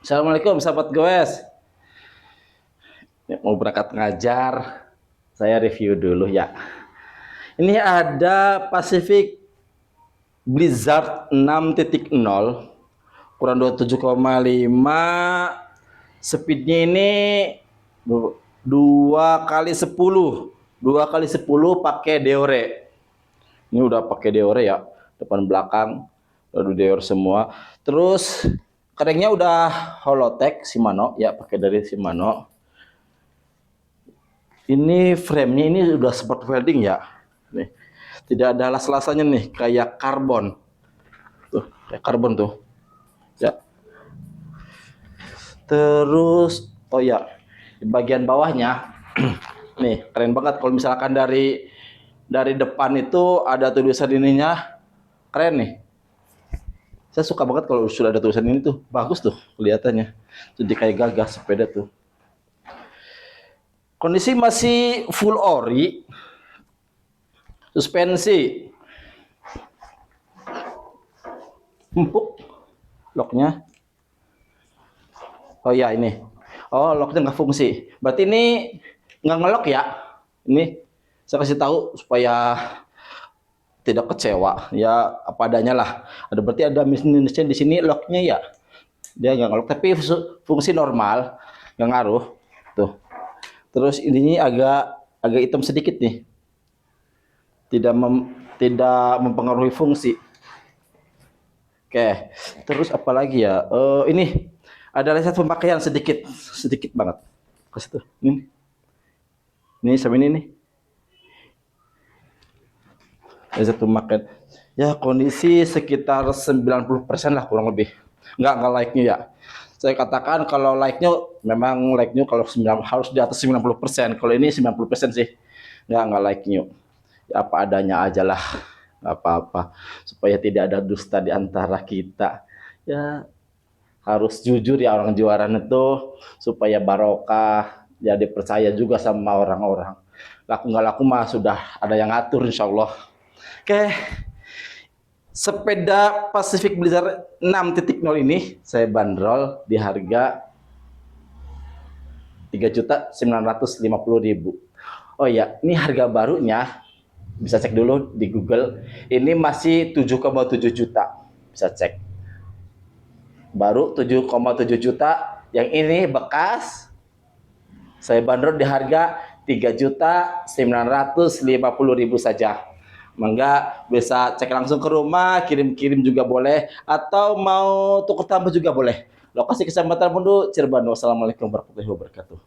Assalamualaikum sahabat goes. Mau berangkat ngajar, saya review dulu ya. Ini ada Pacific Blizzard 6.0 kurang 27,5. Speednya ini 2 kali 10 pakai deore. Ini udah pakai deore ya, depan belakang udah deore semua. Terus keringnya udah Holotech Shimano ya, pakai dari Shimano. Ini framenya ini udah spot welding ya, nih tidak ada las-lasannya nih, kayak karbon tuh, kayak karbon tuh ya. Terus oh ya, di bagian bawahnya nih keren banget. Kalau misalkan dari depan itu ada tulisan ininya, keren nih. Saya suka banget kalau sudah ada tulisan ini tuh, bagus tuh kelihatannya, jadi kayak gagah sepeda tuh. Kondisi masih full ori, suspensi empuk, locknya. Oh ya ini, oh locknya nggak fungsi, berarti ini nggak ngelok ya. Ini saya kasih tahu supaya tidak kecewa ya, apa adanya lah. Ada berarti ada minusnya di sini, locknya ya dia nggak ngelok, tapi fungsi normal, nggak ngaruh tuh. Terus ini agak hitam sedikit nih, tidak mempengaruhi fungsi. Oke, terus apalagi ya? Ini ada leset pemakaian sedikit banget. Kasih tuh, ini sama ini nih. Leset pemakaian. Ya kondisi sekitar 90% lah kurang lebih. Nggak like-nya ya. Saya katakan kalau like-nya memang like-nya kalau 9 harus di atas 90%. Kalau ini 90% sih. Nggak like-nya. Ya, apa adanya aja lah. Nggak apa-apa. Supaya tidak ada dusta di antara kita. Ya harus jujur ya orang juaran itu, supaya barokah. Ya dipercaya juga sama orang-orang. Laku nggak laku mah sudah ada yang ngatur insya Allah. Oke. Sepeda Pacific Blizzard 6.0 ini saya bandrol di harga 3.950.000. Oh ya, ini harga barunya bisa cek dulu di Google. Ini masih 7,7 juta. Bisa cek. Baru 7,7 juta. Yang ini bekas. Saya bandrol di harga 3.950.000 saja. Mangga bisa cek langsung ke rumah, kirim-kirim juga boleh, atau mau tukar tambah juga boleh. Lokasi Kecamatan Mundu, Cirebon. Wassalamualaikum warahmatullahi wabarakatuh.